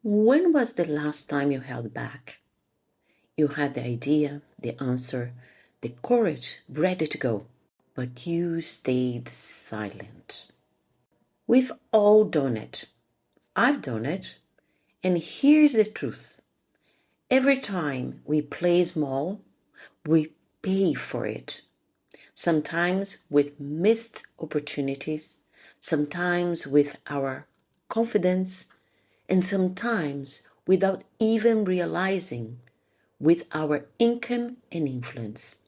When was the last time you held back? You had the idea, the answer, the courage ready to go, but you stayed silent. We've all done it. I've done it. And here's the truth. Every time we play small, we pay for it. Sometimes with missed opportunities, sometimes with our confidence, and sometimes without even realizing with our income and influence.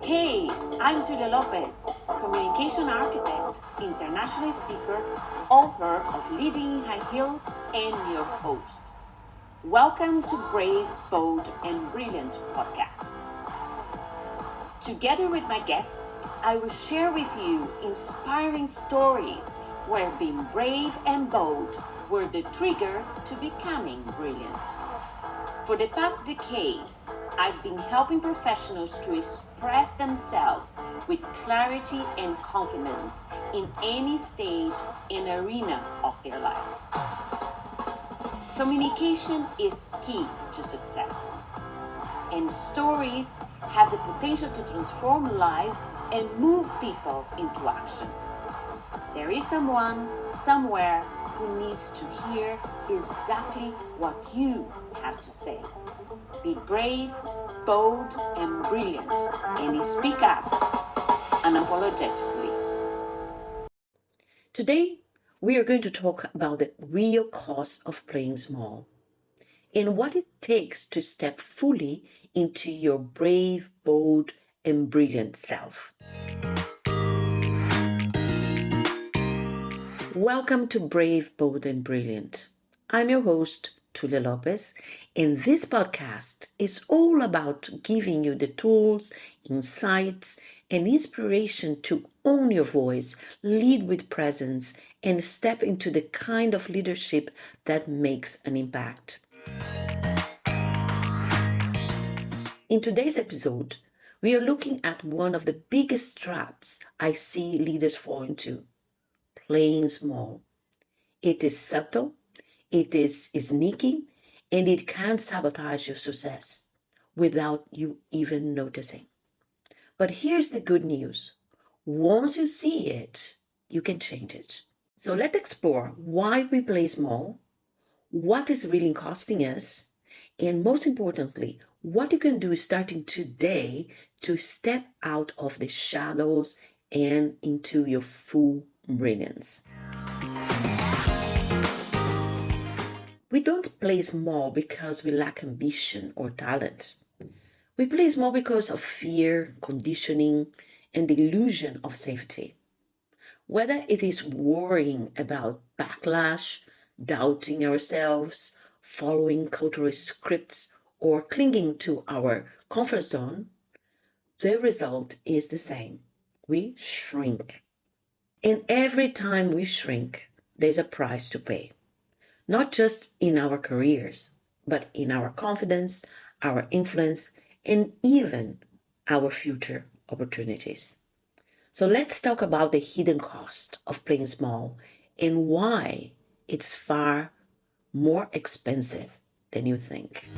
Hey, I'm Tulia Lopes, communication architect, international speaker, author of Leading in High Heels, and your host. Welcome to Brave, Bold, and Brilliant podcast. Together with my guests, I will share with you inspiring stories where being brave and bold were the trigger to becoming brilliant. For the past decade, I've been helping professionals to express themselves with clarity and confidence in any stage and arena of their lives. Communication is key to success, and stories have the potential to transform lives and move people into action. There is someone, somewhere, who needs to hear exactly what you have to say. Be brave, bold, and brilliant, and speak up unapologetically. Today, we are going to talk about the real cost of playing small and what it takes to step fully into your brave, bold, and brilliant self. Welcome to Brave, Bold, and Brilliant. I'm your host, Tulia Lopes, and this podcast is all about giving you the tools, insights, and inspiration to own your voice, lead with presence, and step into the kind of leadership that makes an impact. In today's episode, we are looking at one of the biggest traps I see leaders fall into: playing small. It is subtle, it is sneaky, and it can sabotage your success without you even noticing. But here's the good news. Once you see it, you can change it. So let's explore why we play small, what is really costing us, and most importantly, what you can do starting today to step out of the shadows and into your full brilliance. We don't play small because we lack ambition or talent. We play small because of fear, conditioning, and the illusion of safety. Whether it is worrying about backlash, doubting ourselves, following cultural scripts, or clinging to our comfort zone, the result is the same. We shrink. And every time we shrink, there's a price to pay. Not just in our careers, but in our confidence, our influence, and even our future opportunities. So let's talk about the hidden cost of playing small and why it's far more expensive than you think.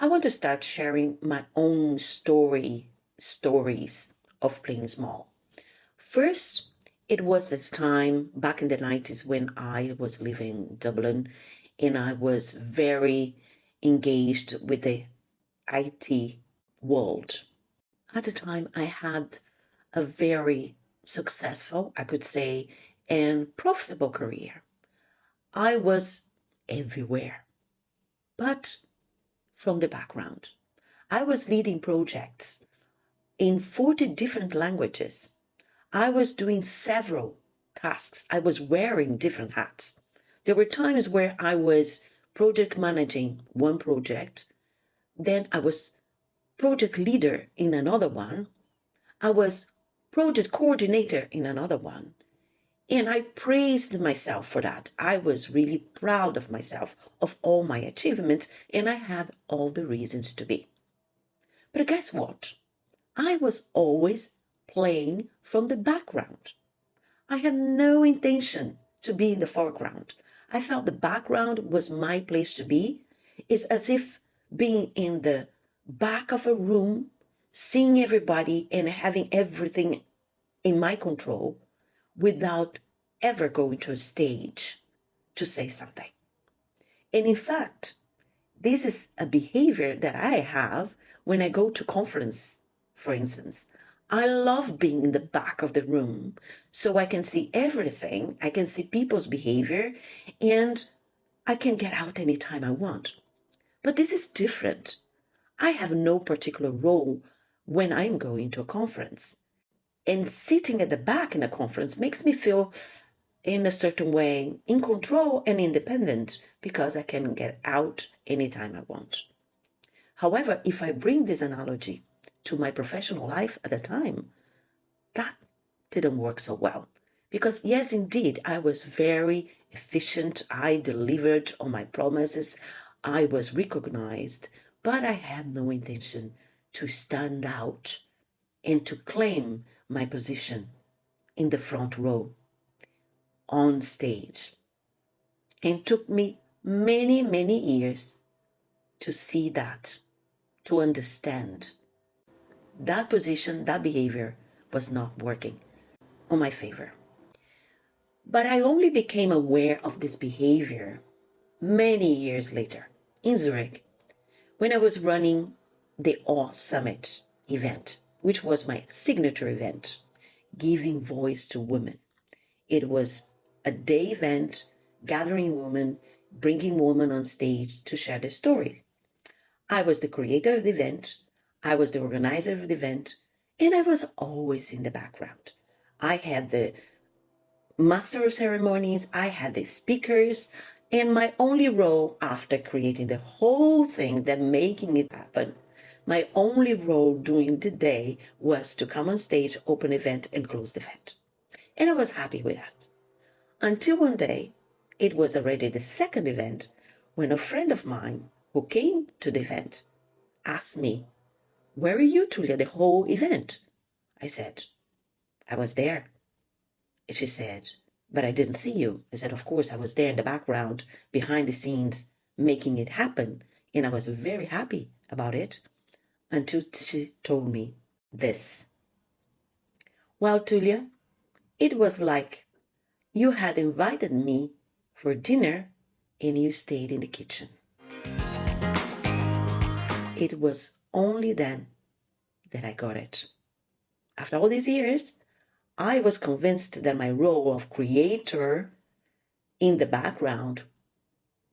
I want to start sharing my own stories of playing small. First, it was a time back in the 90s when I was living in Dublin and I was very engaged with the IT world. At the time, I had a very successful, I could say, and profitable career. I was everywhere, but from the background. I was leading projects in 40 different languages. I was doing several tasks. I was wearing different hats. There were times where I was project managing one project, then I was project leader in another one, I was project coordinator in another one. And I praised myself for that. I was really proud of myself, of all my achievements, and I had all the reasons to be. But guess what? I was always playing from the background. I had no intention to be in the foreground. I felt the background was my place to be. It's as if being in the back of a room, seeing everybody and having everything in my control without ever going to a stage to say something. And in fact, this is a behavior that I have when I go to conference, for instance. I love being in the back of the room so I can see everything. I can see people's behavior and I can get out anytime I want. But this is different. I have no particular role when I'm going to a conference. And sitting at the back in a conference makes me feel in a certain way in control and independent because I can get out anytime I want. However, if I bring this analogy to my professional life at the time, that didn't work so well. Because yes, indeed, I was very efficient. I delivered on my promises. I was recognized, but I had no intention to stand out and to claim my position in the front row on stage. And it took me many, many years to see that, to understand that position, that behavior was not working on my favor. But I only became aware of this behavior many years later in Zurich when I was running the Awe Summit event, which was my signature event, giving voice to women. It was a day event, gathering women, bringing women on stage to share their stories. I was the creator of the event, I was the organizer of the event, and I was always in the background. I had the master of ceremonies, I had the speakers, and my only role after creating the whole thing, then making it happen, my only role during the day was to come on stage, open event, and close the event. And I was happy with that. Until one day, it was already the second event, when a friend of mine who came to the event asked me, "Where were you, Tulia, the whole event?" I said, "I was there." And she said, "But I didn't see you." I said, "Of course, I was there in the background, behind the scenes, making it happen. And I was very happy about it until she told me this. Well, Tulia, it was like you had invited me for dinner and you stayed in the kitchen." It was only then that I got it. After all these years, I was convinced that my role of creator in the background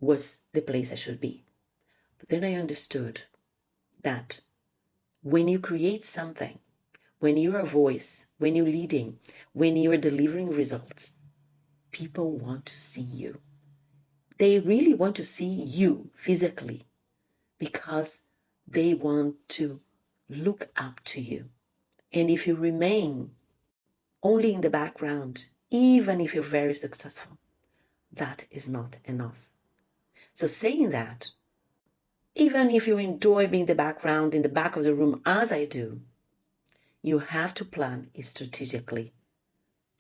was the place I should be. But then I understood that when you create something, when you're a voice, when you're leading, when you're delivering results, people want to see you. They really want to see you physically because they want to look up to you. And if you remain only in the background, even if you're very successful, that is not enough. So saying that, even if you enjoy being in the background, in the back of the room, as I do, you have to plan strategically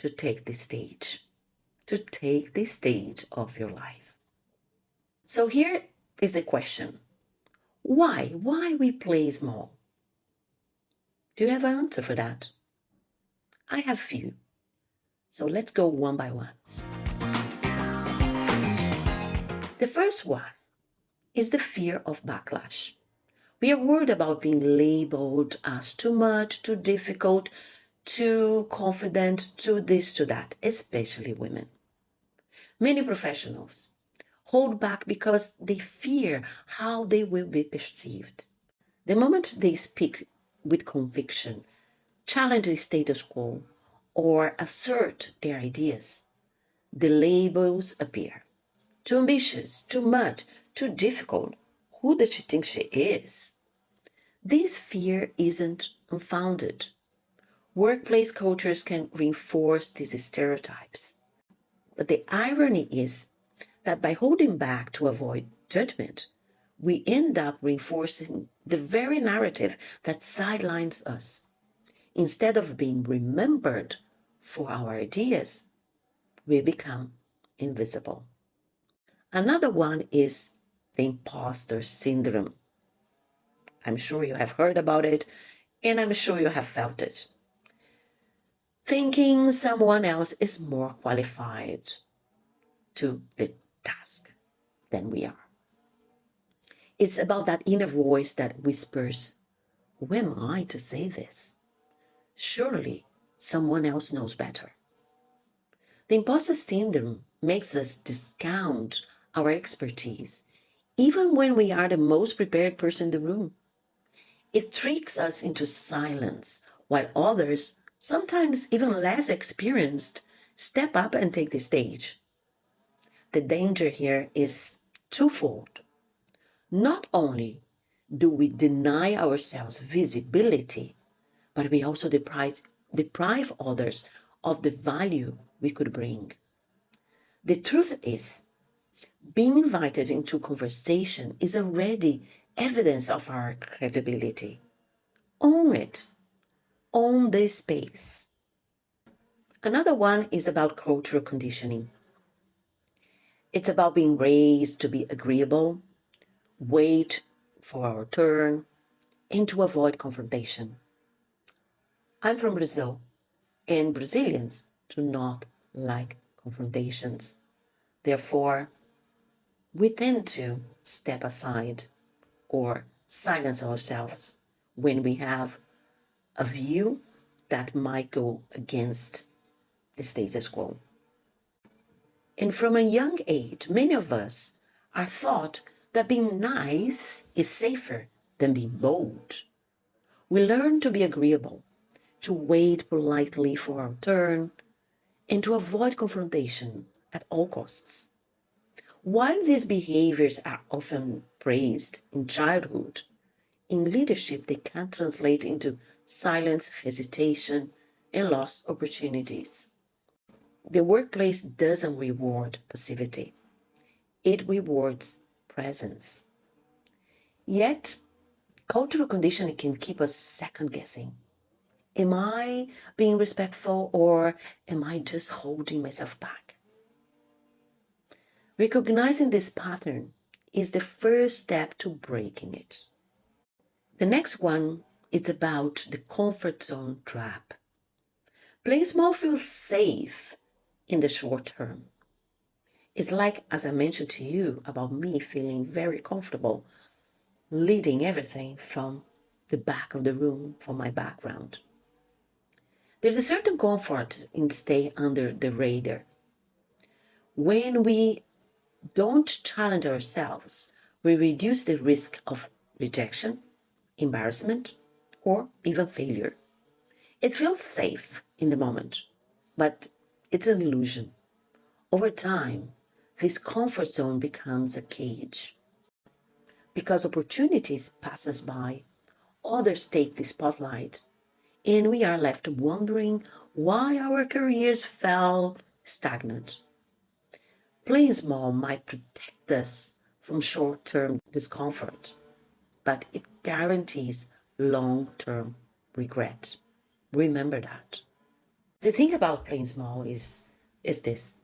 to take the stage of your life. So here is the question. Why we play small? Do you have an answer for that? I have few. So let's go one by one. The first one is the fear of backlash. We are worried about being labeled as too much, too difficult, too confident, too this, too that, especially women. Many professionals hold back because they fear how they will be perceived. The moment they speak with conviction, challenge the status quo, or assert their ideas, the labels appear. Too ambitious, too much, too difficult. Who does she think she is? This fear isn't unfounded. Workplace cultures can reinforce these stereotypes. But the irony is that by holding back to avoid judgment, we end up reinforcing the very narrative that sidelines us. Instead of being remembered for our ideas, we become invisible. Another one is the imposter syndrome. I'm sure you have heard about it, and I'm sure you have felt it. Thinking someone else is more qualified to the task than we are. It's about that inner voice that whispers, who am I to say this? Surely someone else knows better. The imposter syndrome makes us discount our expertise, even when we are the most prepared person in the room. It tricks us into silence, while others, sometimes even less experienced, step up and take the stage. The danger here is twofold. Not only do we deny ourselves visibility, but we also deprive others of the value we could bring. The truth is, being invited into conversation is already evidence of our credibility. Own it. Own this space. Another one is about cultural conditioning. It's about being raised to be agreeable, wait for our turn, and to avoid confrontation. I'm from Brazil, and Brazilians do not like confrontations. Therefore, we tend to step aside or silence ourselves when we have a view that might go against the status quo. And from a young age, many of us are taught that being nice is safer than being bold. We learn to be agreeable, to wait politely for our turn, and to avoid confrontation at all costs. While these behaviors are often praised in childhood, in leadership they can translate into silence, hesitation, and lost opportunities. The workplace doesn't reward passivity. It rewards presence. Yet, cultural conditioning can keep us second guessing. Am I being respectful or am I just holding myself back? Recognizing this pattern is the first step to breaking it. The next one is about the comfort zone trap. Playing small feels safe in the short term. It's like, as I mentioned to you, about me feeling very comfortable leading everything from the back of the room, from my background. There's a certain comfort in staying under the radar. When we don't challenge ourselves, we reduce the risk of rejection, embarrassment, or even failure. It feels safe in the moment, but it's an illusion. Over time, this comfort zone becomes a cage. Because opportunities pass us by, others take the spotlight, and we are left wondering why our careers fell stagnant. Playing small might protect us from short-term discomfort, but it guarantees long-term regret. Remember that. The thing about playing small is this,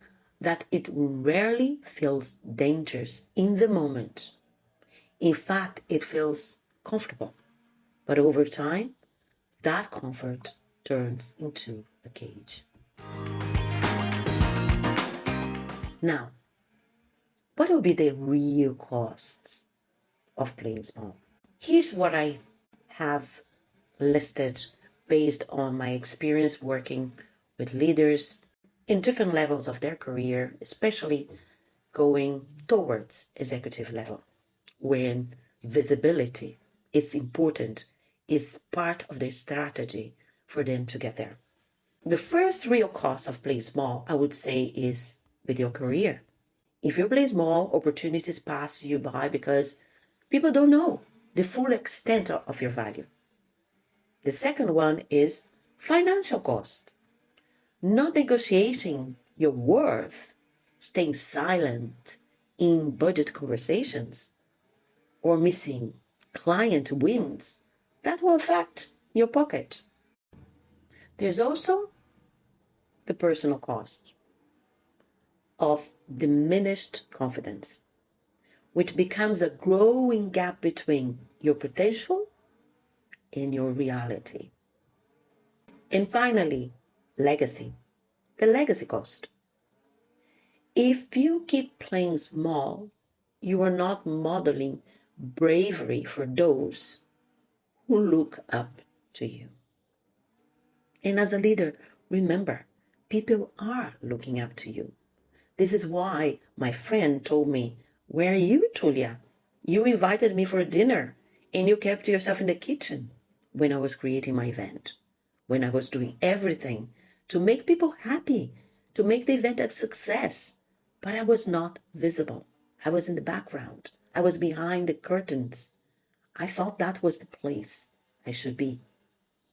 that it rarely feels dangerous in the moment. In fact, it feels comfortable. But over time, that comfort turns into a cage. Now, what will be the real costs of playing small? Here's what I have listed based on my experience working with leaders in different levels of their career, especially going towards executive level, when visibility is important, is part of their strategy for them to get there. The first real cost of playing small, I would say, is with your career. If you play small, opportunities pass you by because people don't know the full extent of your value. The second one is financial cost. Not negotiating your worth, staying silent in budget conversations, or missing client wins, that will affect your pocket. There's also the personal cost. of diminished confidence, which becomes a growing gap between your potential and your reality. And finally, legacy, the legacy cost. If you keep playing small, you are not modeling bravery for those who look up to you. And as a leader, remember, people are looking up to you. This is why my friend told me, "Where are you, Tulia? You invited me for dinner and you kept yourself in the kitchen," when I was creating my event, when I was doing everything to make people happy, to make the event a success. But I was not visible. I was in the background. I was behind the curtains. I thought that was the place I should be,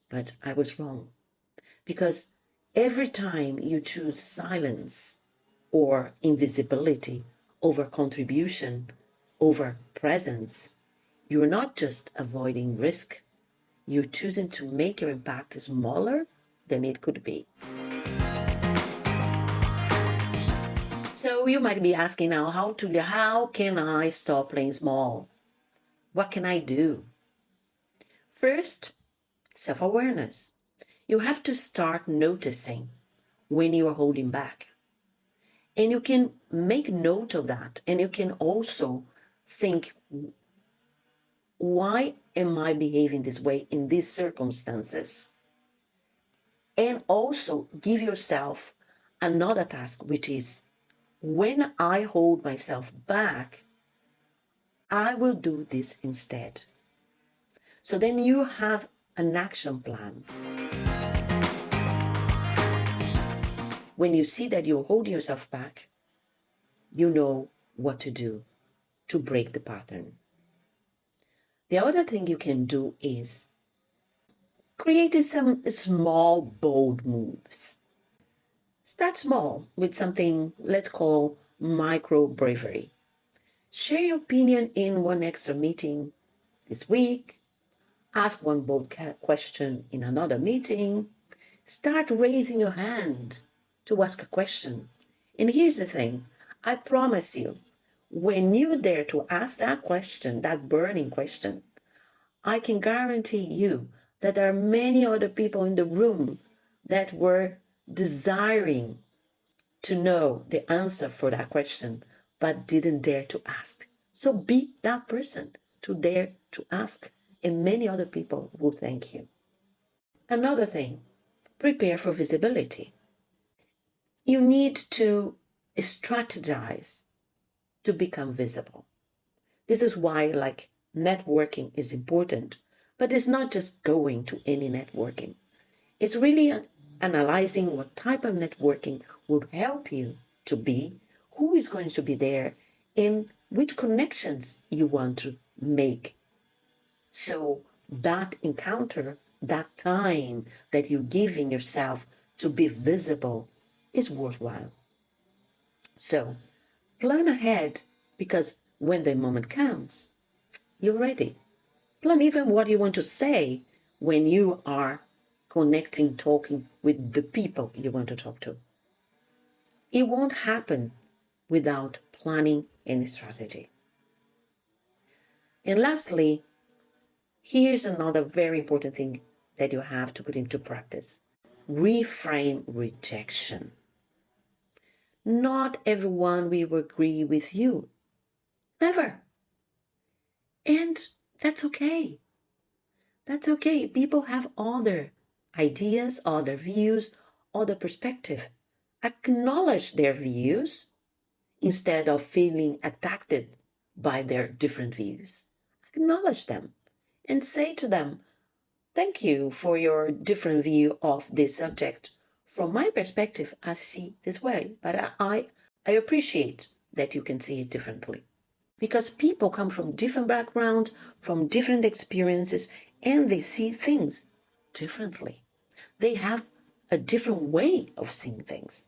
but I was wrong. Because every time you choose silence or invisibility over contribution, over presence, you're not just avoiding risk, you're choosing to make your impact smaller than it could be. So you might be asking now, how can I stop playing small? What can I do? First, self-awareness. You have to start noticing when you are holding back. And you can make note of that. And you can also think, why am I behaving this way in these circumstances? And also give yourself another task, which is, when I hold myself back, I will do this instead. So then you have an action plan. When you see that you're holding yourself back, you know what to do to break the pattern. The other thing you can do is create some small, bold moves. Start small with something let's call micro bravery. Share your opinion in one extra meeting this week. Ask one bold question in another meeting. Start raising your hand to ask a question. And here's the thing, I promise you, when you dare to ask that question, that burning question, I can guarantee you that there are many other people in the room that were desiring to know the answer for that question, but didn't dare to ask. So be that person to dare to ask, and many other people will thank you. Another thing, prepare for visibility. You need to strategize to become visible. This is why, networking is important, but it's not just going to any networking. It's really analyzing what type of networking would help you to be, who is going to be there, and which connections you want to make. So that encounter, that time that you're giving yourself to be visible is worthwhile. So plan ahead, because when the moment comes, you're ready. Plan even what you want to say when you are connecting, talking with the people you want to talk to. It won't happen without planning and strategy. And lastly, here's another very important thing that you have to put into practice. Reframe rejection. Not everyone will agree with you. Never. And that's okay. That's okay. People have other ideas, other views, other perspective. Acknowledge their views instead of feeling attacked by their different views. Acknowledge them and say to them, thank you for your different view of this subject. From my perspective, I see this way, but I appreciate that you can see it differently. Because people come from different backgrounds, from different experiences, and they see things differently. They have a different way of seeing things.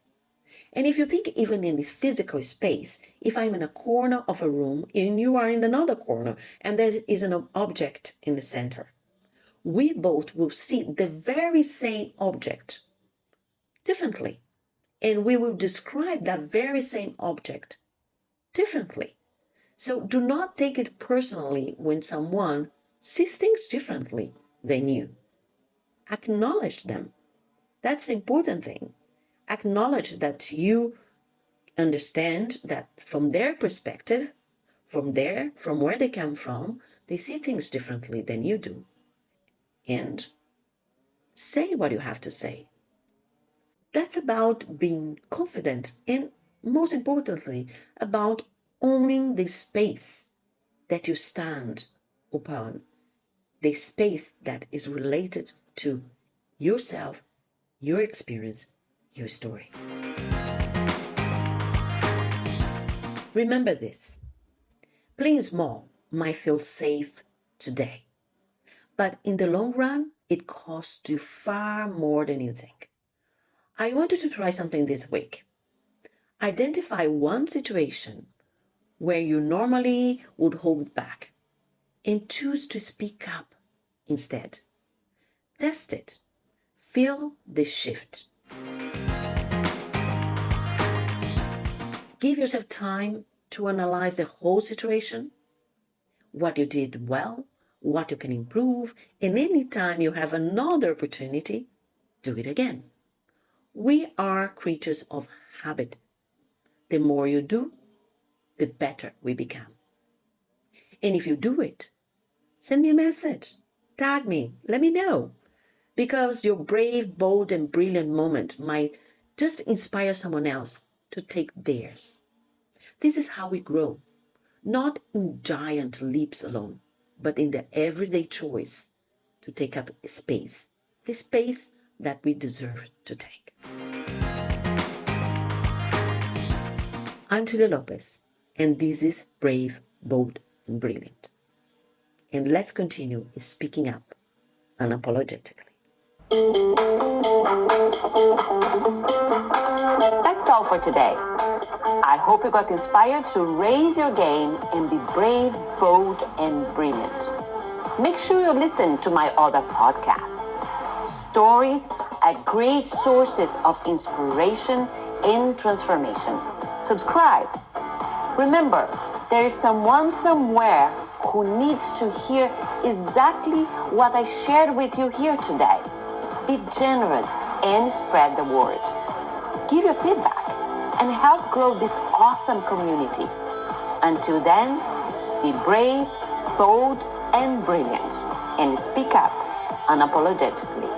And if you think even in this physical space, if I'm in a corner of a room and you are in another corner and there is an object in the center, we both will see the very same object differently. and we will describe that very same object differently. So do not take it personally when someone sees things differently than you. Acknowledge them. That's the important thing. Acknowledge that you understand that from their perspective, from where they come from, they see things differently than you do. And say what you have to say. That's about being confident and, most importantly, about owning the space that you stand upon, the space that is related to yourself, your experience, your story. Remember this. Playing small might feel safe today, but in the long run, it costs you far more than you think. I want you to try something this week. Identify one situation where you normally would hold back and choose to speak up instead. Test it. Feel the shift. Give yourself time to analyze the whole situation, what you did well, what you can improve, and anytime you have another opportunity, do it again. We are creatures of habit. The more you do, the better we become. And if you do it, send me a message, tag me, let me know. Because your brave, bold, and brilliant moment might just inspire someone else to take theirs. This is how we grow, not in giant leaps alone, but in the everyday choice to take up space, the space that we deserve to take. I'm Tulia Lopes, and this is Brave, Bold, and Brilliant. And let's continue speaking up unapologetically. That's all for today. I hope you got inspired to raise your game and be brave, bold, and brilliant. Make sure you listen to my other podcasts. Stories are great sources of inspiration and transformation. Subscribe. Remember, there is someone somewhere who needs to hear exactly what I shared with you here today. Be generous and spread the word. Give your feedback and help grow this awesome community. Until then, be brave, bold, and brilliant, and speak up unapologetically.